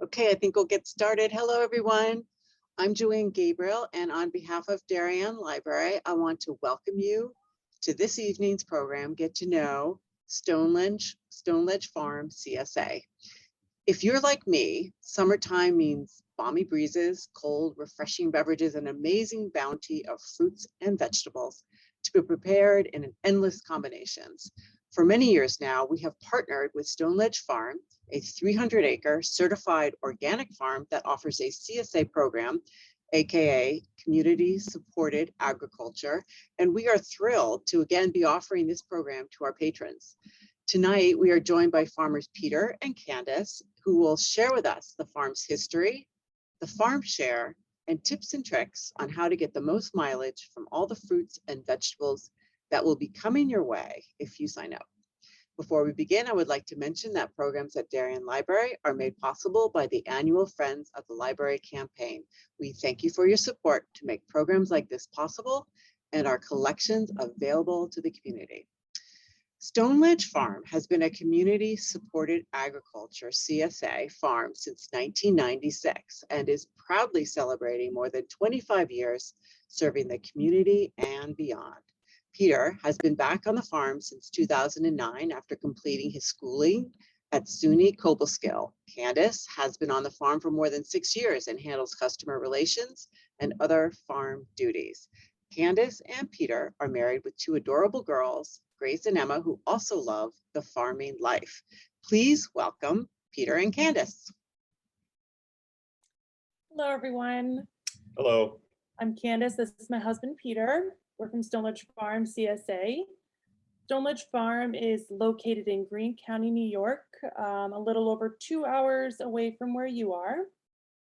Okay, I think we'll get started. Hello, everyone. I'm Julian Gabriel, and on behalf of Darien Library, I want to welcome you to this evening's program, Get to Know Stoneledge Farm CSA. If you're like me, summertime means balmy breezes, cold, refreshing beverages, and amazing bounty of fruits and vegetables to be prepared in endless combinations. For many years now, we have partnered with Stoneledge Farm, a 300-acre certified organic farm that offers a CSA program, aka Community Supported Agriculture, and we are thrilled to again be offering this program to our patrons. Tonight, we are joined by Farmers Peter and Candice, who will share with us the farm's history, the farm share, and tips and tricks on how to get the most mileage from all the fruits and vegetables that will be coming your way if you sign up. Before we begin, I would like to mention that programs at Darien Library are made possible by the annual Friends of the Library campaign. We thank you for your support to make programs like this possible and our collections available to the community. Stoneledge Farm has been a community-supported agriculture CSA farm since 1996 and is proudly celebrating more than 25 years serving the community and beyond. Peter has been back on the farm since 2009 after completing his schooling at SUNY Cobleskill. Candace has been on the farm for more than 6 years and handles customer relations and other farm duties. Candace and Peter are married with 2 adorable girls, Grace and Emma, who also love the farming life. Please welcome Peter and Candace. Hello, everyone. Hello. I'm Candace. This is my husband, Peter. We're from Stoneledge Farm CSA. Stoneledge Farm is located in Greene County, New York, a little over 2 hours away from where you are.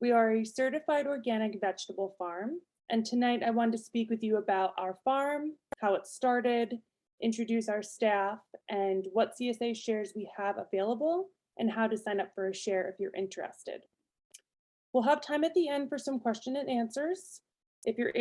We are a certified organic vegetable farm. And tonight I wanted to speak with you about our farm, how it started, introduce our staff, and what CSA shares we have available, and how to sign up for a share if you're interested. We'll have time at the end for some question and answers. If we're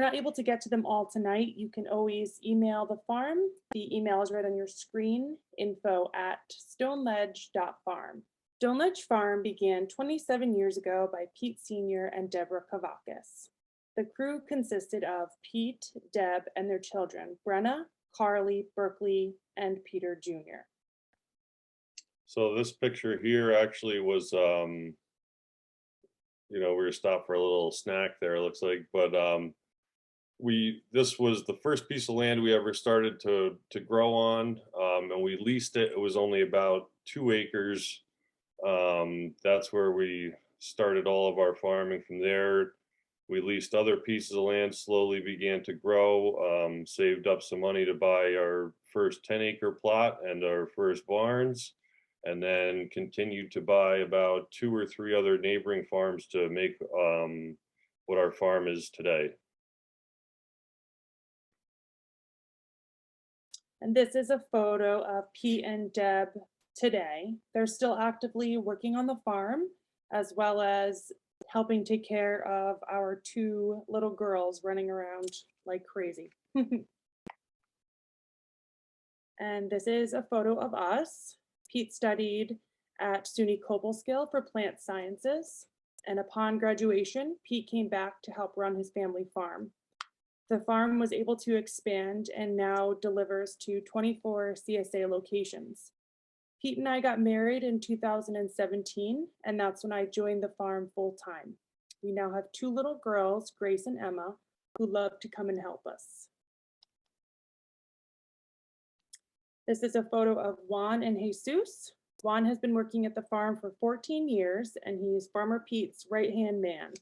not able to get to them all tonight, you can always email the farm. The email is right on your screen, info@stoneledge.farm. Stoneledge Farm began 27 years ago by Pete Senior and Deborah Kavakis. The crew consisted of Pete, Deb, and their children, Brenna, Carly, Berkeley, and Peter Jr. So this picture here actually was, we were stopped for a little snack there, it looks like, but this was the first piece of land we ever started to grow on, and we leased it. It was only about 2 acres. That's where we started all of our farming. From there, we leased other pieces of land, slowly began to grow, saved up some money to buy our first 10-acre plot and our first barns, and then continued to buy about 2 or 3 other neighboring farms to make what our farm is today. And this is a photo of Pete and Deb today. They're still actively working on the farm, as well as helping take care of our 2 little girls running around like crazy. And this is a photo of us. Pete studied at SUNY Cobleskill for plant sciences, and upon graduation, Pete came back to help run his family farm. The farm was able to expand and now delivers to 24 CSA locations. Pete and I got married in 2017, and that's when I joined the farm full-time. We now have 2 little girls, Grace and Emma, who love to come and help us. This is a photo of Juan and Jesus. Juan has been working at the farm for 14 years, and he's Farmer Pete's right-hand man.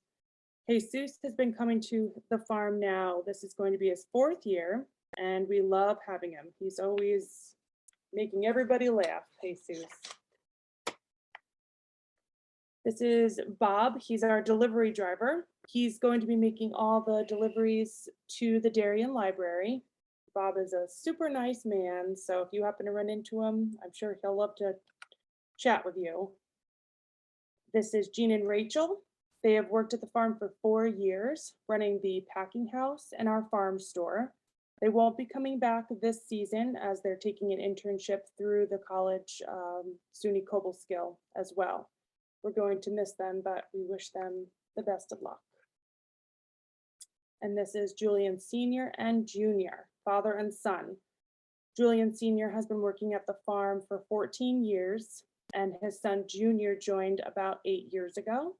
Jesus has been coming to the farm now. This is going to be his 4th year, and we love having him. He's always making everybody laugh, Jesus. This is Bob. He's our delivery driver. He's going to be making all the deliveries to the Darien Library. Bob is a super nice man, so if you happen to run into him, I'm sure he'll love to chat with you. This is Jean and Rachel. They have worked at the farm for 4 years, running the packing house and our farm store. They won't be coming back this season as they're taking an internship through the college, SUNY Cobleskill as well. We're going to miss them, but we wish them the best of luck. And this is Julian Senior and Junior, father and son. Julian Senior has been working at the farm for 14 years, and his son Junior joined about 8 years ago.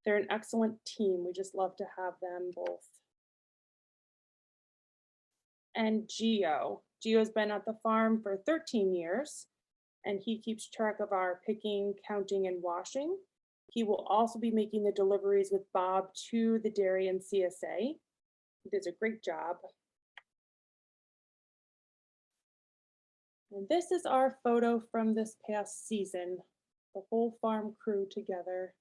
They're an excellent team. We just love to have them both. And Gio's been at the farm for 13 years, and he keeps track of our picking, counting, and washing. He will also be making the deliveries with Bob to the Darien CSA. He does a great job. And this is our photo from this past season, the whole farm crew together.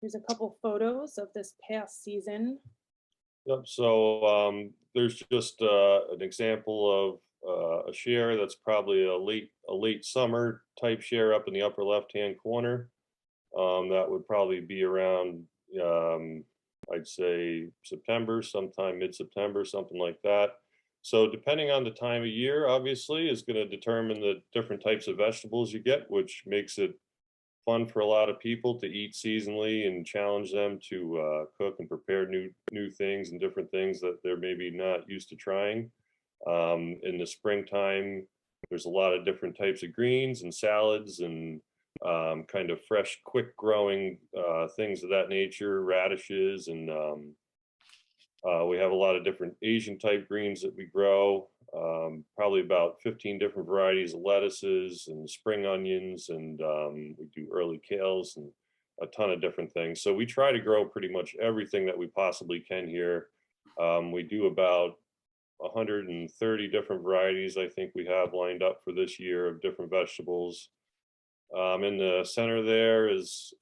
Here's a couple photos of this past season. Yep, so there's just an example of a share that's probably a late summer type share up in the upper left-hand corner. That would probably be around, I'd say September, sometime mid-September, something like that. So depending on the time of year, obviously, is going to determine the different types of vegetables you get, which makes it fun for a lot of people to eat seasonally and challenge them to cook and prepare new things and different things that they're maybe not used to trying. In the springtime, there's a lot of different types of greens and salads and kind of fresh, quick growing things of that nature, radishes, and we have a lot of different Asian type greens that we grow, probably about 15 different varieties of lettuces and spring onions, and we do early kales and a ton of different things. So we try to grow pretty much everything that we possibly can here. We do about 130 different varieties, I think we have lined up for this year, of different vegetables. In the center there is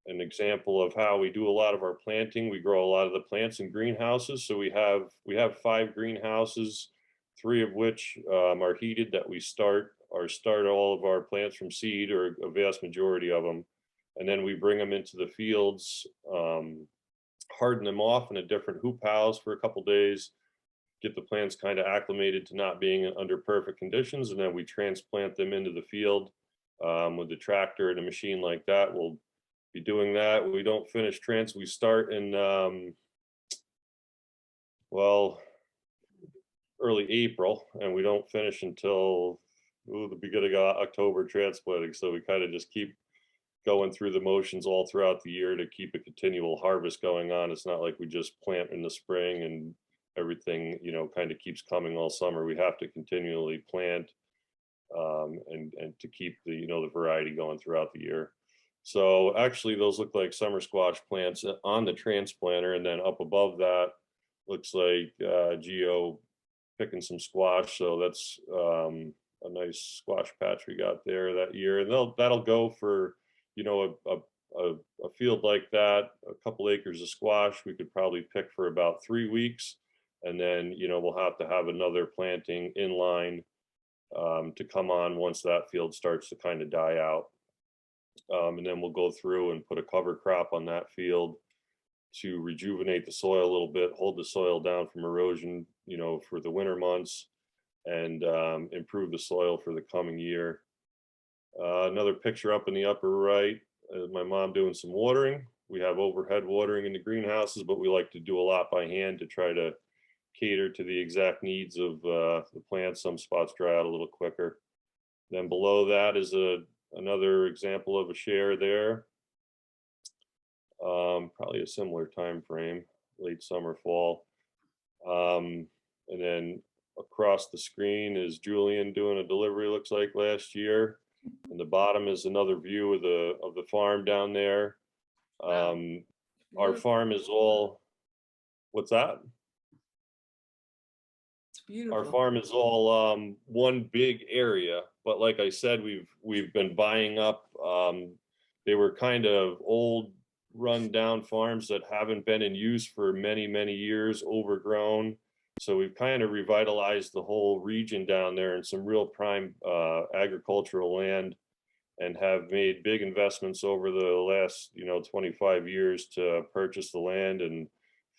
an example of how we do a lot of our planting. We grow a lot of the plants in greenhouses. So we have 5 greenhouses, 3 of which are heated, that we start all of our plants from seed, or a vast majority of them. And then we bring them into the fields, harden them off in a different hoop house for a couple days, get the plants kind of acclimated to not being under perfect conditions. And then we transplant them into the field with the tractor and a machine like that. We'll be doing that. We don't finish we start in, early April, and we don't finish until the beginning of October transplanting. So we kind of just keep going through the motions all throughout the year to keep a continual harvest going on. It's not like we just plant in the spring and everything, kind of keeps coming all summer. We have to continually plant and to keep the variety going throughout the year. So actually those look like summer squash plants on the transplanter, and then up above that looks like Gio picking some squash. So that's a nice squash patch we got there that year, and that'll go for a field like that, a couple acres of squash, we could probably pick for about 3 weeks, and then we'll have to have another planting in line to come on once that field starts to kind of die out. And then we'll go through and put a cover crop on that field to rejuvenate the soil a little bit, hold the soil down from erosion, for the winter months, and improve the soil for the coming year. Another picture up in the upper right is my mom doing some watering. We have overhead watering in the greenhouses, but we like to do a lot by hand to try to cater to the exact needs of the plants. Some spots dry out a little quicker. Then below that is another example of a share there. Probably a similar time frame, late summer, fall. And then across the screen is Julian doing a delivery, looks like last year. And the bottom is another view of the farm down there. Our farm is all, what's that? It's beautiful. Our farm is all one big area, but like I said, we've been buying up. They were kind of old, run down farms that haven't been in use for many, many years, overgrown. So we've kind of revitalized the whole region down there in some real prime agricultural land, and have made big investments over the last 25 years to purchase the land and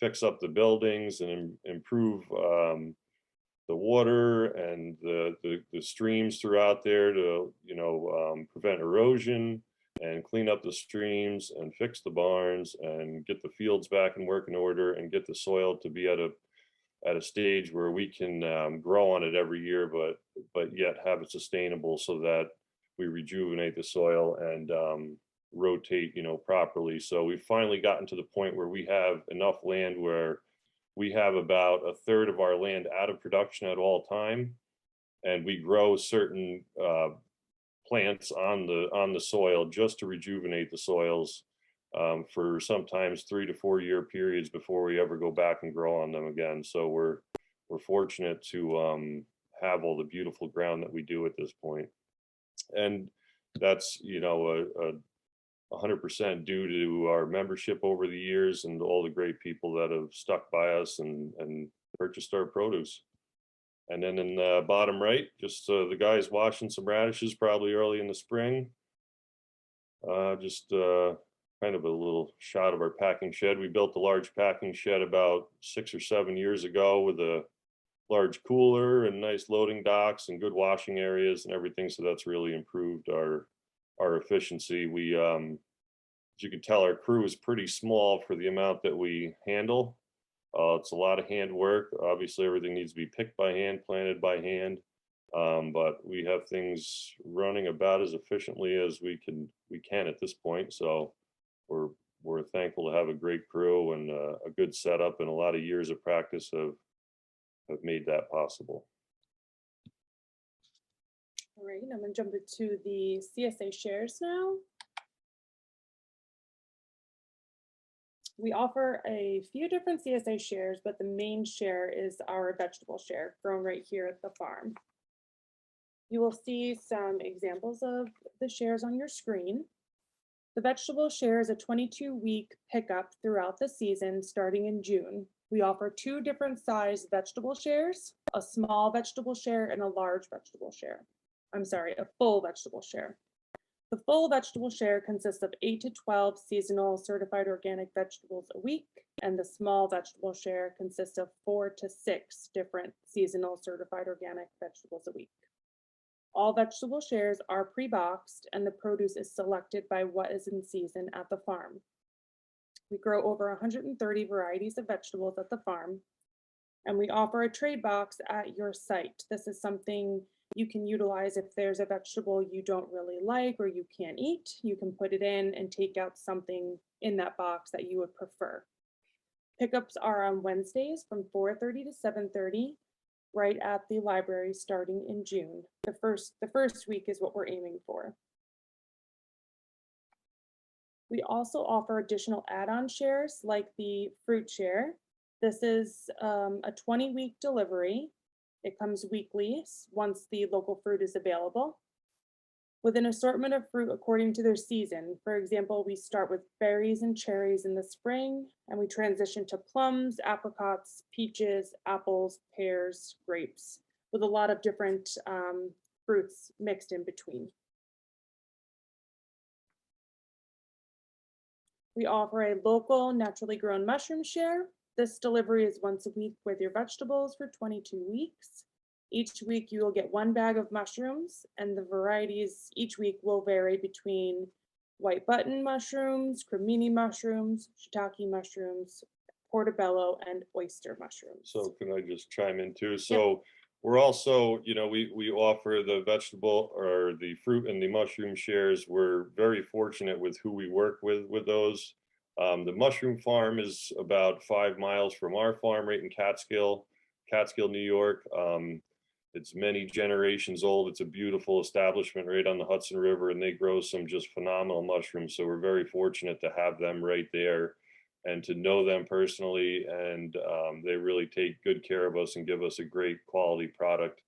fix up the buildings and improve water and the streams throughout there to, prevent erosion and clean up the streams and fix the barns and get the fields back in working order and get the soil to be at a stage where we can grow on it every year, but yet have it sustainable so that we rejuvenate the soil and rotate, properly. So we've finally gotten to the point where we have enough land where we have about a third of our land out of production at all time, and we grow certain plants on the soil just to rejuvenate the soils for sometimes 3 to 4 year periods before we ever go back and grow on them again. So we're fortunate to have all the beautiful ground that we do at this point, and that's 100% due to our membership over the years and all the great people that have stuck by us and purchased our produce. And then in the bottom right, just the guys washing some radishes probably early in the spring. Just kind of a little shot of our packing shed. We built a large packing shed about 6 or 7 years ago with a large cooler and nice loading docks and good washing areas and everything. So that's really improved our efficiency. We, as you can tell, our crew is pretty small for the amount that we handle. It's a lot of hand work. Obviously, everything needs to be picked by hand, planted by hand. But we have things running about as efficiently as we can at this point. So we're thankful to have a great crew and a good setup, and a lot of years of practice have made that possible. All right, I'm going to jump into the CSA shares now. We offer a few different CSA shares, but the main share is our vegetable share grown right here at the farm. You will see some examples of the shares on your screen. The vegetable share is a 22-week pickup throughout the season starting in June. We offer 2 different size vegetable shares, a small vegetable share and a large vegetable share. I'm sorry, a full vegetable share. The full vegetable share consists of 8 to 12 seasonal certified organic vegetables a week, and the small vegetable share consists of 4 to 6 different seasonal certified organic vegetables a week. All vegetable shares are pre-boxed, and the produce is selected by what is in season at the farm. We grow over 130 varieties of vegetables at the farm, and we offer a trade box at your site. This is something you can utilize if there's a vegetable you don't really like or you can't eat. You can put it in and take out something in that box that you would prefer. Pickups are on Wednesdays from 4:30 to 7:30, right at the library starting in June. The first week is what we're aiming for. We also offer additional add-on shares like the fruit share. This is a 20-week delivery. It comes weekly once the local fruit is available, with an assortment of fruit according to their season. For example, we start with berries and cherries in the spring, and we transition to plums, apricots, peaches, apples, pears, grapes, with a lot of different fruits mixed in between. We offer a local naturally grown mushroom share. This delivery is once a week with your vegetables for 22 weeks. Each week you will get 1 bag of mushrooms, and the varieties each week will vary between white button mushrooms, cremini mushrooms, shiitake mushrooms, portobello, and oyster mushrooms. So can I just chime in too? So we're also, we offer the vegetable or the fruit and the mushroom shares. We're very fortunate with who we work with those. The mushroom farm is about 5 miles from our farm right in Catskill, New York. It's many generations old. It's a beautiful establishment right on the Hudson River, and they grow some just phenomenal mushrooms. So we're very fortunate to have them right there and to know them personally. And they really take good care of us and give us a great quality product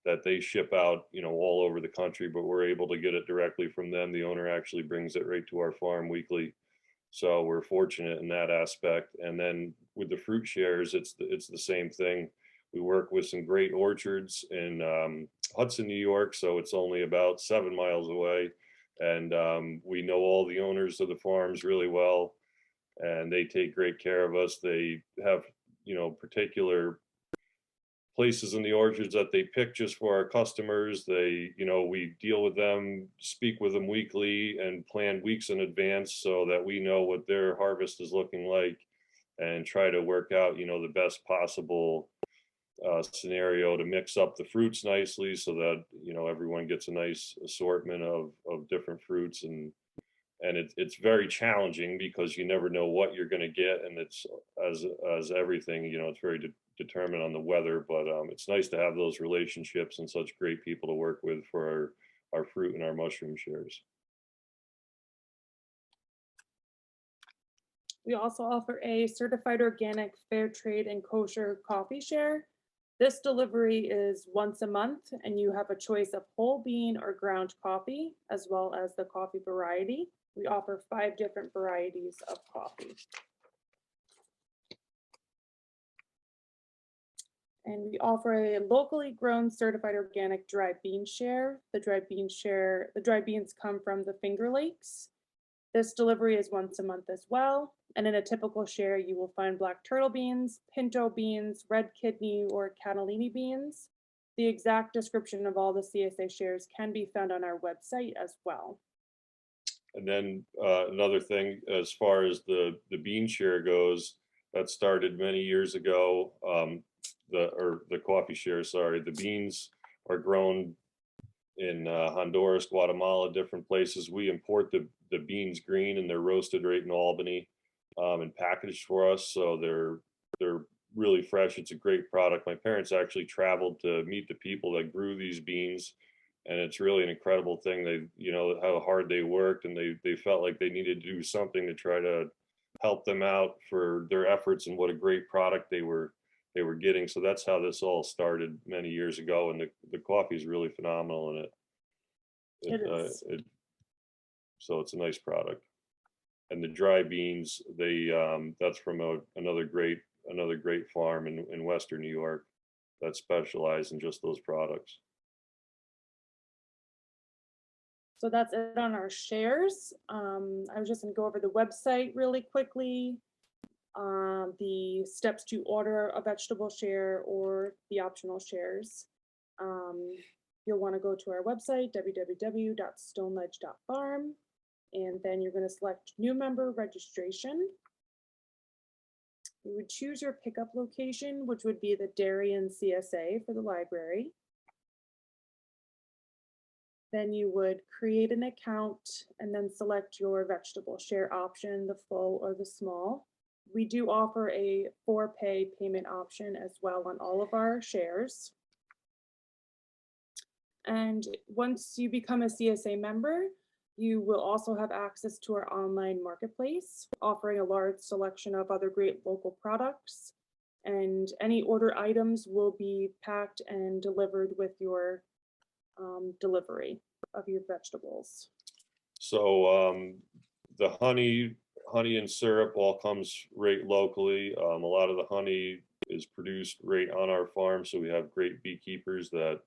that they ship out, all over the country, but we're able to get it directly from them. The owner actually brings it right to our farm weekly. So we're fortunate in that aspect. And then with the fruit shares, it's the same thing. We work with some great orchards in Hudson, New York, so it's only about 7 miles away. And we know all the owners of the farms really well, and they take great care of us. They have, particular places in the orchards that they pick just for our customers. They, we deal with them, speak with them weekly, and plan weeks in advance so that we know what their harvest is looking like, and try to work out, the best possible scenario to mix up the fruits nicely so that, everyone gets a nice assortment of different fruits. And it's very challenging because you never know what you're going to get, and it's as everything, it's very determined on the weather. But it's nice to have those relationships and such great people to work with for our fruit and our mushroom shares. We also offer a certified organic, fair trade, and kosher coffee share. This delivery is once a month, and you have a choice of whole bean or ground coffee, as well as the coffee variety. We offer 5 different varieties of coffee. And we offer a locally grown certified organic dry bean share. The dry beans come from the Finger Lakes. This delivery is once a month as well. And in a typical share, you will find black turtle beans, pinto beans, red kidney, or cannellini beans. The exact description of all the CSA shares can be found on our website as well. And then another thing, as far as the bean share goes, that started many years ago. The coffee share, sorry, the beans are grown in Honduras, Guatemala, different places. We import the beans green, and they're roasted right in Albany and packaged for us. So they're really fresh. It's a great product. My parents actually traveled to meet the people that grew these beans, and it's really an incredible thing. They, how hard they worked, and they felt like they needed to do something to try to help them out for their efforts, and what a great product they were getting. So that's how this all started many years ago, and the coffee is really phenomenal in it. So it's a nice product. And the dry beans, that's from another great farm in Western New York that specializes in just those products. So that's it on our shares. I was just going to go over the website really quickly. The steps to order a vegetable share or the optional shares. You'll want to go to our website, www.stoneledge.farm, and then you're going to select new member registration. You would choose your pickup location, which would be the Darien CSA for the library. Then you would create an account and then select your vegetable share option, the full or the small. We do offer a for-pay payment option as well on all of our shares. And once you become a CSA member, you will also have access to our online marketplace, offering a large selection of other great local products. And any order items will be packed and delivered with your delivery of your vegetables. So the honey and syrup all comes right locally. A lot of the honey is produced right on our farm, so we have great beekeepers that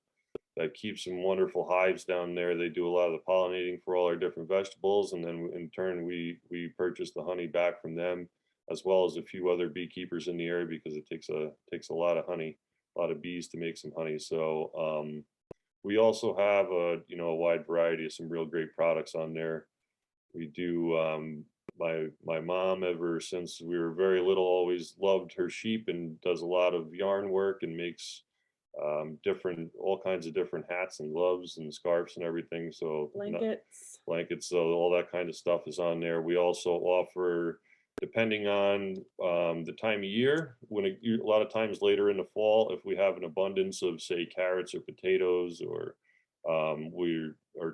keep some wonderful hives down there. They do a lot of the pollinating for all our different vegetables, and then in turn we purchase the honey back from them, as well as a few other beekeepers in the area, because it takes a lot of honey, a lot of bees to make some honey. So we also have a wide variety of some real great products on there. We do my mom, ever since we were very little, always loved her sheep and does a lot of yarn work and makes all kinds of different hats and gloves and scarves and everything. So blankets, so all that kind of stuff is on there. We also offer, depending on the time of year, a lot of times later in the fall, if we have an abundance of, say, carrots or potatoes or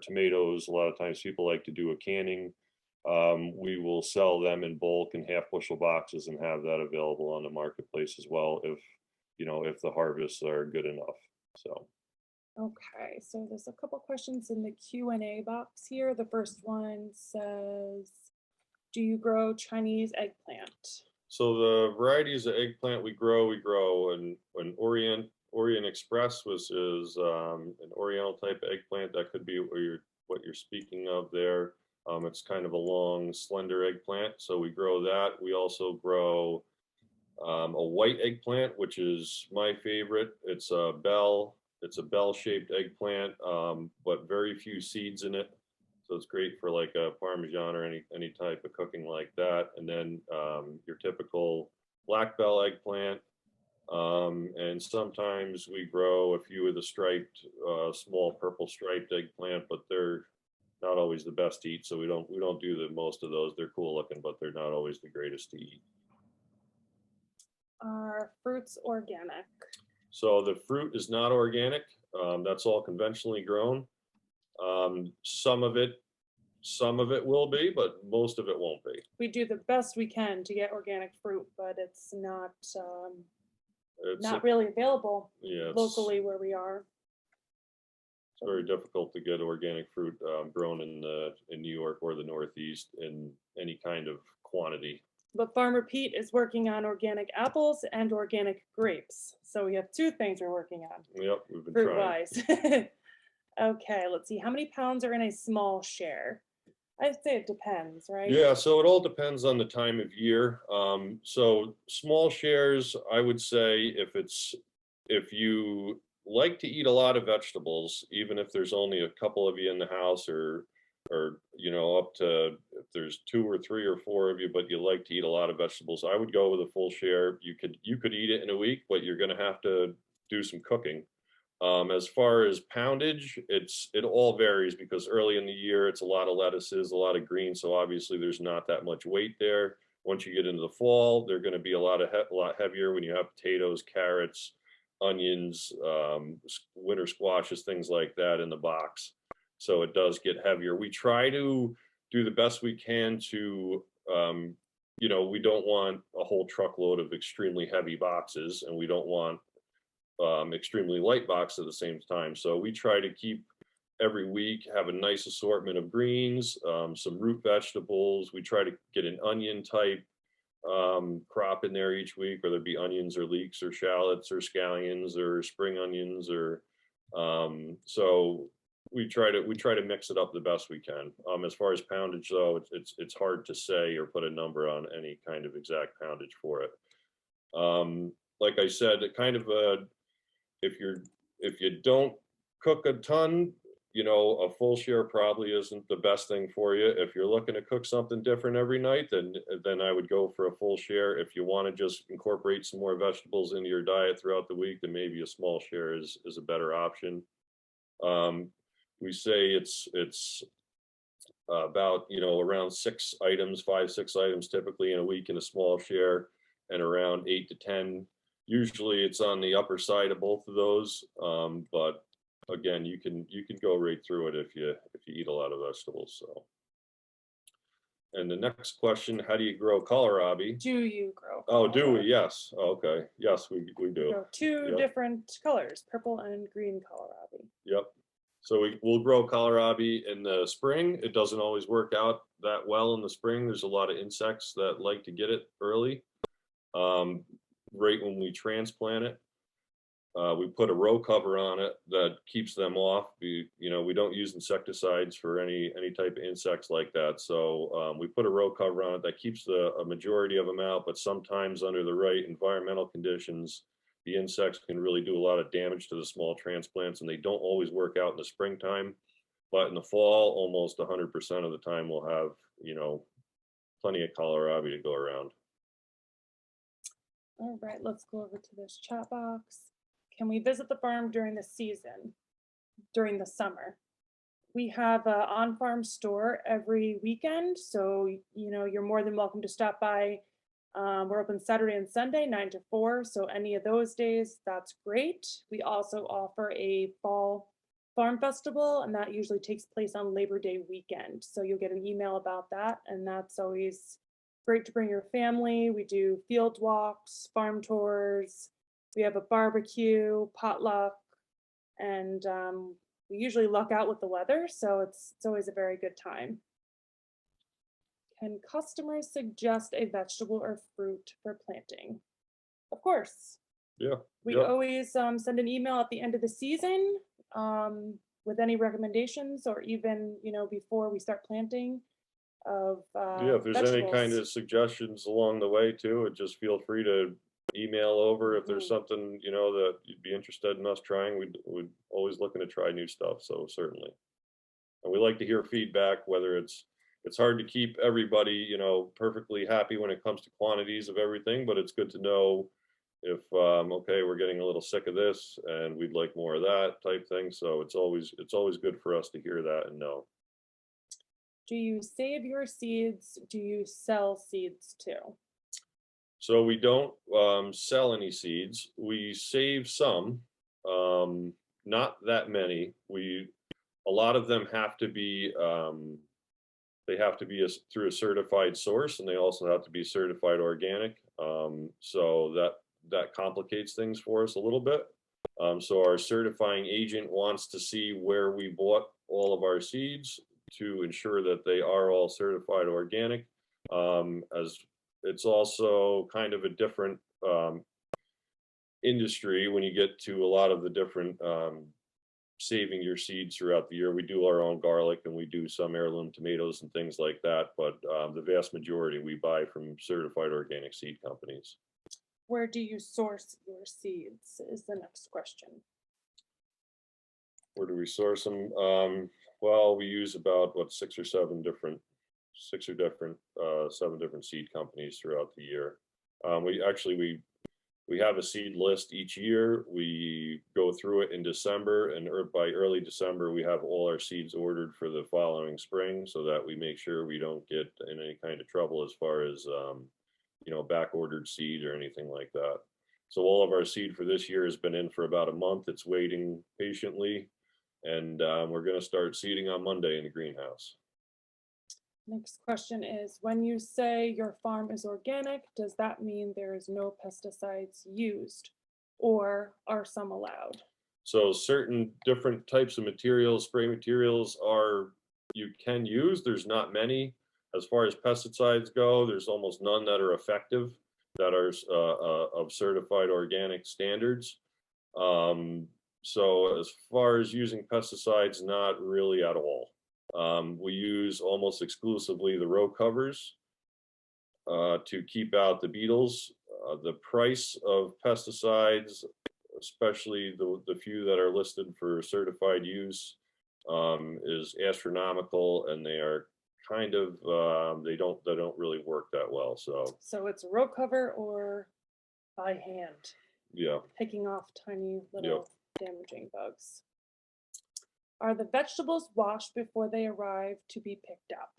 tomatoes, a lot of times people like to do a canning. We will sell them in bulk in half bushel boxes and have that available on the marketplace as well, if the harvests are good enough. So okay, so there's a couple questions in the Q&A box here. The first one says, do you grow Chinese eggplant? So the varieties of eggplant we grow, and an Orient Express is an Oriental type of eggplant. That could be what you're speaking of there. It's kind of a long, slender eggplant, so we grow that. We also grow A white eggplant, which is my favorite. It's a bell-shaped eggplant, but very few seeds in it. So it's great for like a Parmesan or any type of cooking like that. And then your typical black bell eggplant. And sometimes we grow a few of the striped, small purple striped eggplant, but they're not always the best to eat. So we don't do the most of those. They're cool looking, but they're not always the greatest to eat. Are fruits organic? So the fruit is not organic. That's all conventionally grown. Some of it will be, but most of it won't be. We do the best we can to get organic fruit, but it's not really available locally where we are. It's very difficult to get organic fruit grown in New York or the Northeast in any kind of quantity. But Farmer Pete is working on organic apples and organic grapes. So we have two things we're working on. Yep, we've been fruit-wise. Okay, let's see. How many pounds are in a small share? I'd say it depends, right? Yeah, so it all depends on the time of year. So small shares, I would say if you like to eat a lot of vegetables, even if there's only a couple of you in the house or up to if there's 2 or 3 or 4 of you, but you like to eat a lot of vegetables, I would go with a full share. You could eat it in a week, but you're going to have to do some cooking. As far as poundage, it all varies because early in the year it's a lot of lettuces, a lot of greens, so obviously there's not that much weight there. Once you get into the fall, they're going to be a lot heavier when you have potatoes, carrots, onions, winter squashes, things like that in the box. So it does get heavier. We try to do the best we can to, we don't want a whole truckload of extremely heavy boxes, and we don't want extremely light box at the same time. So we try to keep every week, have a nice assortment of greens, some root vegetables. We try to get an onion type crop in there each week, whether it be onions or leeks or shallots or scallions or spring onions or so we try to mix it up the best we can. As far as poundage though, it's hard to say or put a number on any kind of exact poundage for it. Like I said, it kind of if you don't cook a ton, a full share probably isn't the best thing for you. If you're looking to cook something different every night, then I would go for a full share. If you want to just incorporate some more vegetables into your diet throughout the week, then maybe a small share is a better option. We say it's about around 6 items, 5, 6 items typically in a week in a small share, and around 8 to 10. Usually it's on the upper side of both of those, but again, you can go right through it if you eat a lot of vegetables. So, and the next question: how do you grow kohlrabi? Do you grow? Oh, do we? Yes. Oh, okay. Yes, we do. Grow 2 different colors, purple and green kohlrabi. Yep. So we'll grow kohlrabi in the spring. It doesn't always work out that well in the spring. There's a lot of insects that like to get it early. Right when we transplant it, we put a row cover on it that keeps them off. We don't use insecticides for any type of insects like that. So we put a row cover on it that keeps a majority of them out, but sometimes under the right environmental conditions, the insects can really do a lot of damage to the small transplants, and they don't always work out in the springtime. But in the fall, almost 100% of the time we'll have, plenty of kohlrabi to go around. All right, let's go over to this chat box. Can we visit the farm during the season, during the summer? We have an on-farm store every weekend, so you're more than welcome to stop by. We're open Saturday and Sunday, 9 to 4, so any of those days, that's great. We also offer a fall farm festival, and that usually takes place on Labor Day weekend. So you'll get an email about that, and that's always great to bring your family. We do field walks, farm tours. We have a barbecue, potluck, and we usually luck out with the weather, so it's always a very good time. Can customers suggest a vegetable or fruit for planting? Of course. Yeah. We always send an email at the end of the season with any recommendations, or even before we start planting. Of if there's vegetables. any kind of suggestions along the way too, just feel free to email over if there's something, you know, that you'd be interested in us trying. We'd always looking to try new stuff, so certainly. And we like to hear feedback, whether it's hard to keep everybody, you know, perfectly happy when it comes to quantities of everything, but it's good to know if, okay, we're getting a little sick of this and we'd like more of that type thing. So it's always good for us to hear that and know. Do you save your seeds? Do you sell seeds too? So we don't sell any seeds. We save some, not that many. A lot of them have to be, they have to be through a certified source, and they also have to be certified organic. So that complicates things for us a little bit. So our certifying agent wants to see where we bought all of our seeds to ensure that they are all certified organic. As it's also kind of a different industry when you get to a lot of the different saving your seeds throughout the year. We do our own garlic and we do some heirloom tomatoes and things like that, but the vast majority we buy from certified organic seed companies. Where do you source your seeds is the next question. Where do we source them? Well, we use about seven different seed companies throughout the year. We have a seed list each year. We go through it in December, and by early December, we have all our seeds ordered for the following spring, so that we make sure we don't get in any kind of trouble as far as you know, back ordered seed or anything like that. So all of our seed for this year has been in for about a month. It's waiting patiently, and we're going to start seeding on Monday in the greenhouse. Next question is, when you say your farm is organic, does that mean there is no pesticides used, or are some allowed? So certain different types of materials, spray materials, you can use. There's not many. As far as pesticides go, there's almost none that are effective, that are of certified organic standards. So as far as using pesticides, not really at all. We use almost exclusively the row covers to keep out the beetles. The price of pesticides, especially the few that are listed for certified use, is astronomical, and they are kind of they don't really work that well. So it's row cover or by hand. Yeah. Picking off tiny little damaging bugs. Are the vegetables washed before they arrive to be picked up?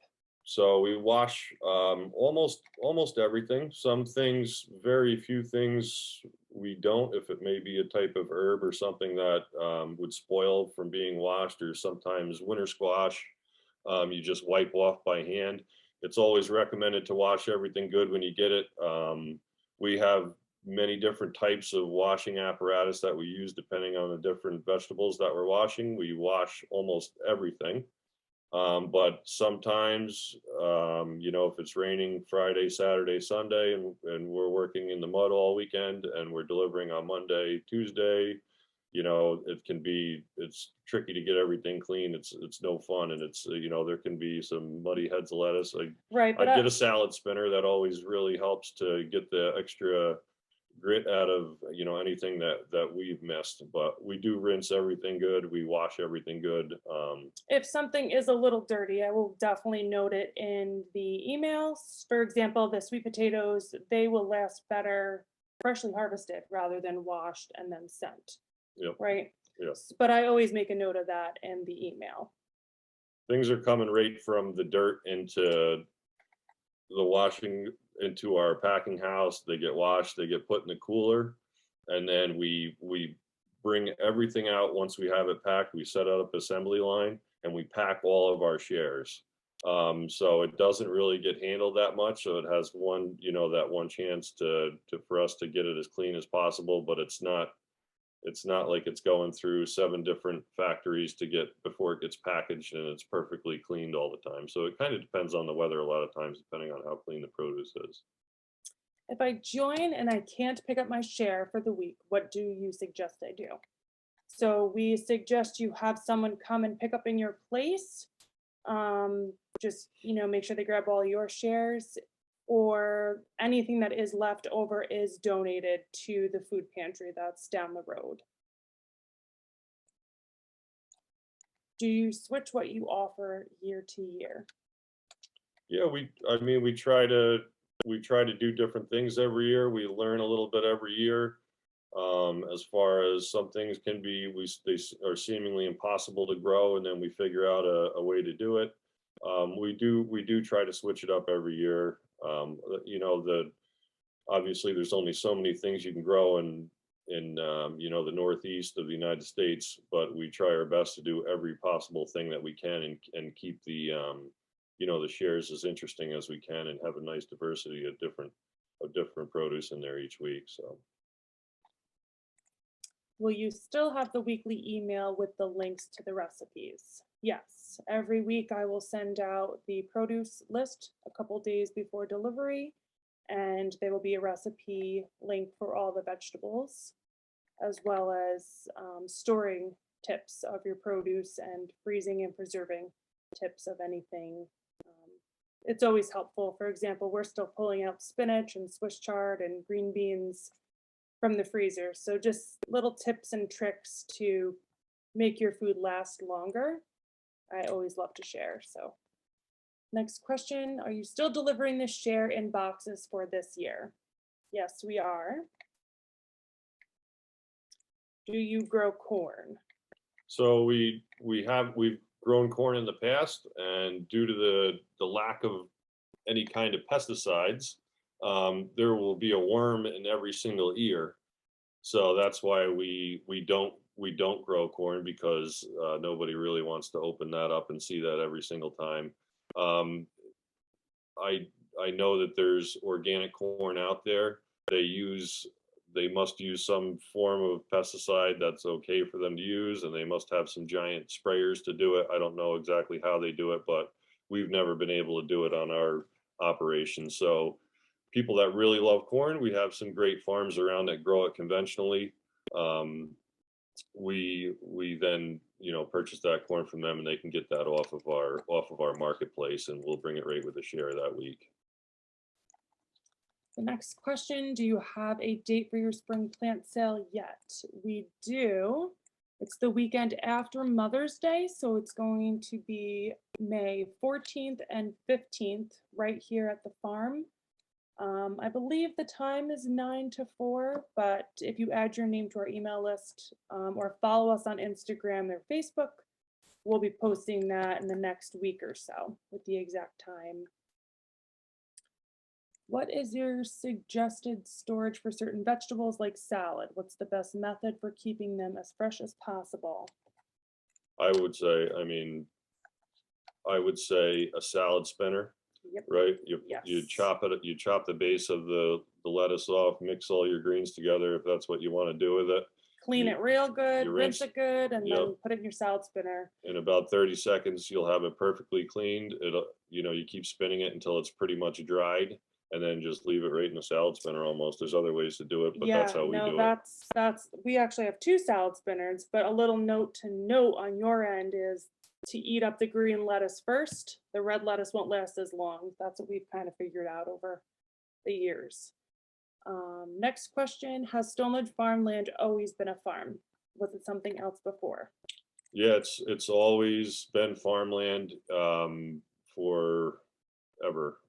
So we wash almost everything. Some things, very few things we don't, if it may be a type of herb or something that would spoil from being washed, or sometimes winter squash, you just wipe off by hand. It's always recommended to wash everything good when you get it. We have many different types of washing apparatus that we use depending on the different vegetables that we're washing. We wash almost everything. But sometimes, you know, if it's raining Friday, Saturday, Sunday, and we're working in the mud all weekend and we're delivering on Monday, Tuesday, you know, it's tricky to get everything clean. It's no fun. And it's, you know, there can be some muddy heads of lettuce. Right. I get a salad spinner. That always really helps to get the extra grit out of, you know, anything that we've missed. But we do rinse everything good. We wash everything good. If something is a little dirty, I will definitely note it in the emails. For example, the sweet potatoes, they will last better freshly harvested rather than washed and then sent. Yep. Right. Yes. But I always make a note of that in the email. Things are coming right from the dirt into the washing, into our packing house. They get washed, they get put in the cooler, and then we bring everything out. Once we have it packed, we set up assembly line and we pack all of our shares. So it doesn't really get handled that much. So it has one, you know, that one chance for us to get it as clean as possible, but it's not like it's going through 7 different factories before it gets packaged and it's perfectly cleaned all the time. So it kind of depends on the weather a lot of times, depending on how clean the produce is. If I join and I can't pick up my share for the week, what do you suggest I do? So we suggest you have someone come and pick up in your place. Just, you know, make sure they grab all your shares, or anything that is left over is donated to the food pantry that's down the road. Do you switch what you offer year to year? Yeah, I mean, we try to do different things every year. We learn a little bit every year. As far as some things can be, they are seemingly impossible to grow, and then we figure out a way to do it. We do try to switch it up every year. You know, obviously there's only so many things you can grow in you know, the Northeast of the United States, but we try our best to do every possible thing that we can and keep the you know, the shares as interesting as we can and have a nice diversity of different produce in there each week. So. Will you still have the weekly email with the links to the recipes? Yes, every week I will send out the produce list a couple days before delivery, and there will be a recipe link for all the vegetables, as well as storing tips of your produce and freezing and preserving tips of anything. It's always helpful. For example, we're still pulling out spinach and Swiss chard and green beans from the freezer. So just little tips and tricks to make your food last longer. I always love to share. So next question, are you still delivering the share in boxes for this year? Yes, we are. Do you grow corn? So we've grown corn in the past, and due to the lack of any kind of pesticides, there will be a worm in every single ear. So that's why we don't grow corn, because nobody really wants to open that up and see that every single time. I know that there's organic corn out there. They must use some form of pesticide that's okay for them to use, and they must have some giant sprayers to do it. I don't know exactly how they do it, but we've never been able to do it on our operation. So people that really love corn, we have some great farms around that grow it conventionally. We then, you know, purchase that corn from them, and they can get that off of our marketplace, and we'll bring it right with a share that week. The next question, do you have a date for your spring plant sale yet? We do. It's the weekend after Mother's Day, so it's going to be May 14th and 15th right here at the farm. I believe the time is 9 to 4, but if you add your name to our email list or follow us on Instagram or Facebook, we'll be posting that in the next week or so with the exact time. What is your suggested storage for certain vegetables like salad? What's the best method for keeping them as fresh as possible? I would say a salad spinner. Yep. Right? Yes. You chop the base of the lettuce off, mix all your greens together if that's what you want to do with it. Clean it real good, rinse it good, and Yep. then put it in your salad spinner. In about 30 seconds, you'll have it perfectly cleaned. You keep spinning it until it's pretty much dried, and then just leave it right in the salad spinner almost. There's other ways to do it, but that's how we do it. We actually have 2 salad spinners, but a little note to note on your end is to eat up the green lettuce first. The red lettuce won't last as long. That's what we've kind of figured out over the years. Next question, has Stoneledge farmland always been a farm? Was it something else before? Yeah, it's always been farmland forever.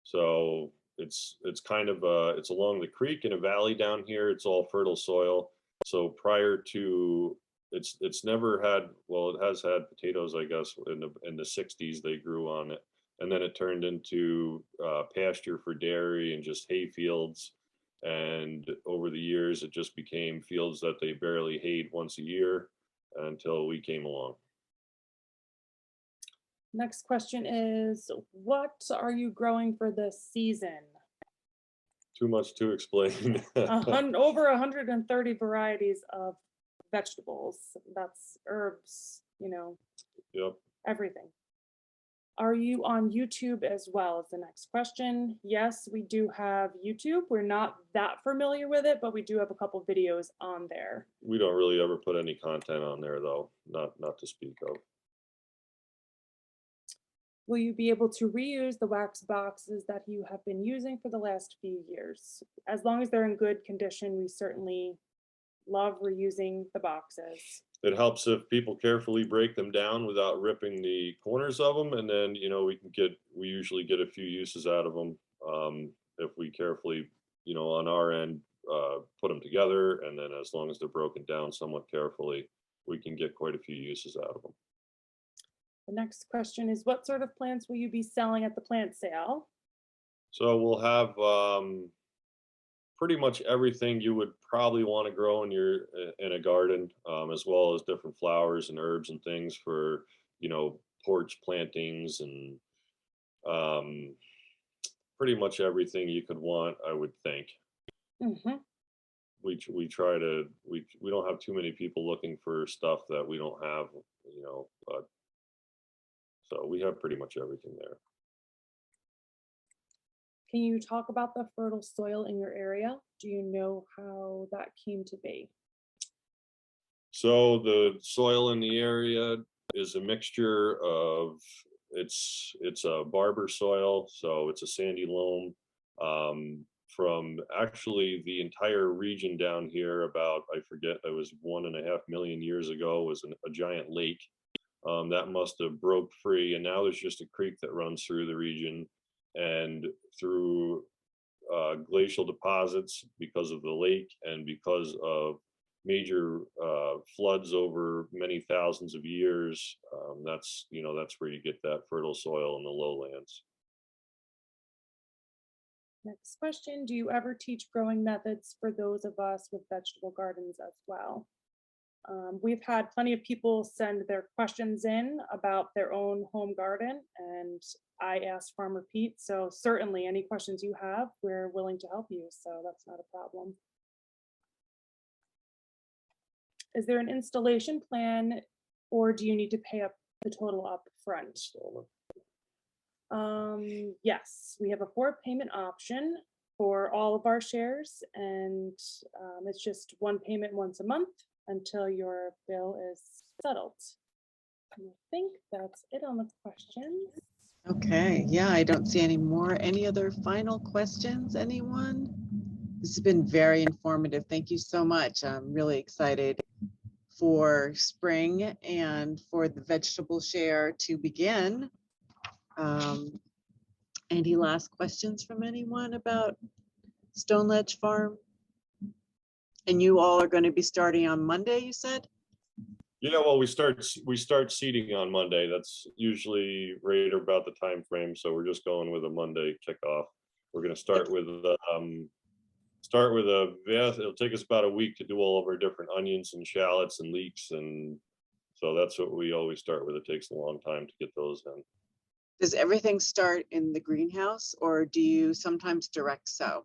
So it's kind of it's along the creek in a valley down here. It's all fertile soil. So prior to it's never had, well, it has had potatoes, I guess, in the 60s they grew on it, and then it turned into pasture for dairy and just hay fields, and over the years it just became fields that they barely hayed once a year until we came along. Next question is, what are you growing for this season? Too much to explain. Over 130 varieties of vegetables. That's herbs, Yep. Everything. Are you on YouTube as well? Is the next question. Yes, we do have YouTube. We're not that familiar with it, but we do have a couple videos on there. We don't really ever put any content on there though, not to speak of. Will you be able to reuse the wax boxes that you have been using for the last few years? As long as they're in good condition, we certainly love reusing the boxes. It helps if people carefully break them down without ripping the corners of them, and then we usually get a few uses out of them if we carefully, on our end, put them together, and then as long as they're broken down somewhat carefully, we can get quite a few uses out of them. The next question is, what sort of plants will you be selling at the plant sale? So we'll have pretty much everything you would probably want to grow in a garden, as well as different flowers and herbs and things for porch plantings and pretty much everything you could want, I would think. Mm-hmm. We try to we don't have too many people looking for stuff that we don't have, but so we have pretty much everything there. Can you talk about the fertile soil in your area? Do you know how that came to be? So the soil in the area is a mixture of it's a barber soil, so it's a sandy loam from actually the entire region down here. About, I forget, it was 1.5 million years ago, was a giant lake that must have broke free, and now there's just a creek that runs through the region, and through glacial deposits because of the lake and because of major floods over many thousands of years. That's where you get that fertile soil in the lowlands. Next question, do you ever teach growing methods for those of us with vegetable gardens as well? We've had plenty of people send their questions in about their own home garden, and I asked Farmer Pete, so certainly any questions you have, we're willing to help you, so that's not a problem. Is there an installation plan, or do you need to pay up the total up front? Yes, we have a 4-payment option for all of our shares, and it's just one payment once a month until your bill is settled. I think that's it on the questions. Okay, yeah, I don't see any more. Any other final questions, anyone? This has been very informative. Thank you so much. I'm really excited for spring and for the vegetable share to begin. Any last questions from anyone about Stoneledge Farm? And you all are going to be starting on Monday, you said? Yeah, well, we start seeding on Monday. That's usually right about the time frame. So we're just going with a Monday kickoff. We're going to start with it'll take us about a week to do all of our different onions and shallots and leeks, and so that's what we always start with. It takes a long time to get those in. Does everything start in the greenhouse, or do you sometimes direct sow?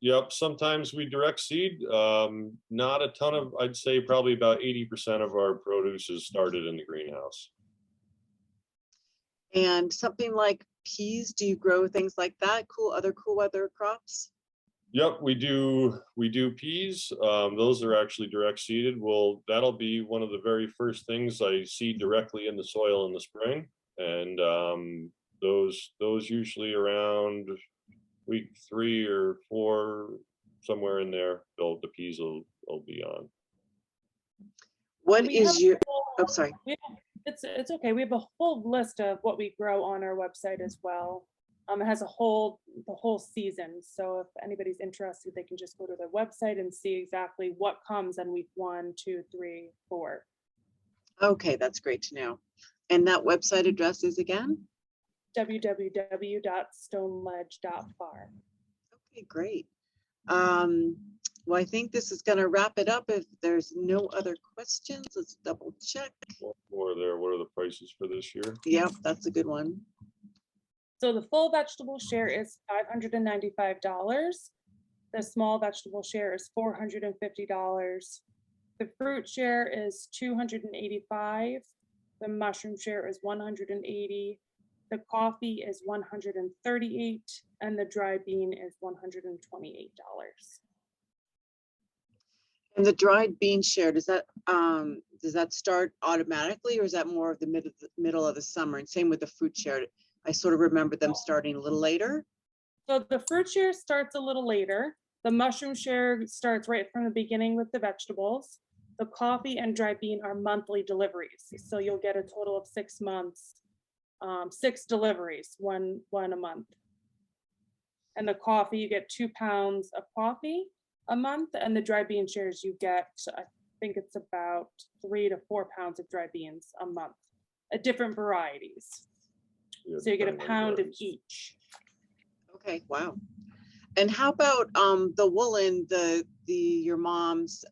Yep, sometimes we direct seed. Not a ton of, I'd say probably about 80% of our produce is started in the greenhouse. And something like peas, do you grow things like that? Other cool weather crops? Yep, we do peas. Those are actually direct seeded. Well, that'll be one of the very first things I seed directly in the soil in the spring. And those usually around week 3 or 4, somewhere in there, the peas will be on. What is your, oh, sorry. It's okay. We have a whole list of what we grow on our website as well. It has the whole season. So if anybody's interested, they can just go to their website and see exactly what comes in week 1, 2, 3, 4. Okay, that's great to know. And that website address is again? www.stoneledge.farm. Okay, great. Well, I think this is going to wrap it up. If there's no other questions, let's double check. More there. What are the prices for this year? Yep, that's a good one. So the full vegetable share is $595. The small vegetable share is $450. The fruit share is $285. The mushroom share is $180. The coffee is $138, and the dry bean is $128. And the dried bean share, does that start automatically, or is that more of the middle of the summer? And same with the fruit share. I sort of remember them starting a little later. So the fruit share starts a little later. The mushroom share starts right from the beginning with the vegetables. The coffee and dried bean are monthly deliveries. So you'll get a total of 6 months, 6 deliveries, one a month. And the coffee, you get 2 pounds of coffee a month, and the dried bean shares you get, I think it's about 3 to 4 pounds of dried beans a month, at different varieties. Yeah, So you get a depending on the pound of varieties. each. Okay, wow. And how about the woolen, your mom's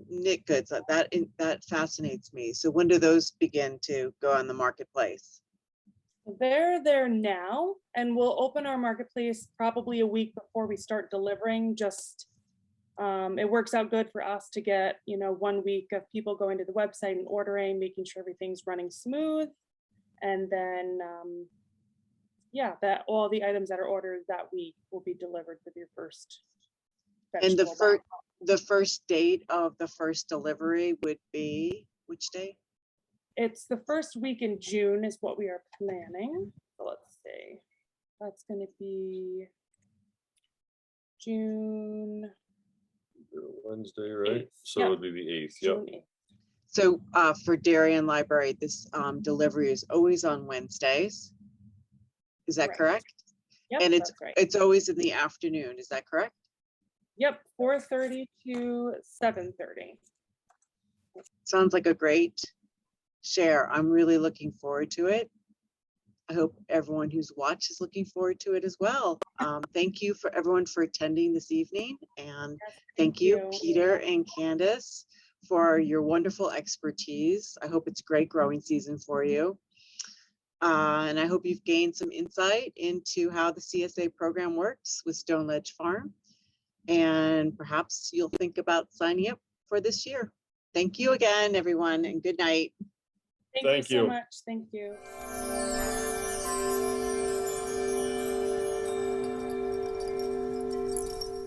knit goods? That fascinates me. So when do those begin to go on the marketplace? They're there now, and we'll open our marketplace probably a week before we start delivering. Just it works out good for us to get 1 week of people going to the website and ordering, making sure everything's running smooth, and then that all the items that are ordered that week will be delivered with your first And vegetable box. the first date of the first delivery would be which day? It's the first week in June is what we are planning. So let's see. That's going to be June Wednesday, right? 8th. So Yep. it would be the 8th. Yep. June 8th. So for Darien Library, this delivery is always on Wednesdays. Is that correct? Yep, And that's right. it's always in the afternoon. Is that correct? Yep, 4:30 to 7:30. Sounds like a great share. I'm really looking forward to it. I hope everyone who's watched is looking forward to it as well. Thank you for everyone for attending this evening. And Yes, thank you, Peter and Candace, for your wonderful expertise. I hope it's a great growing season for you. And I hope you've gained some insight into how the CSA program works with Stoneledge Farm. And perhaps you'll think about signing up for this year. Thank you again, everyone, and good night. Thank you so you. much. Thank you.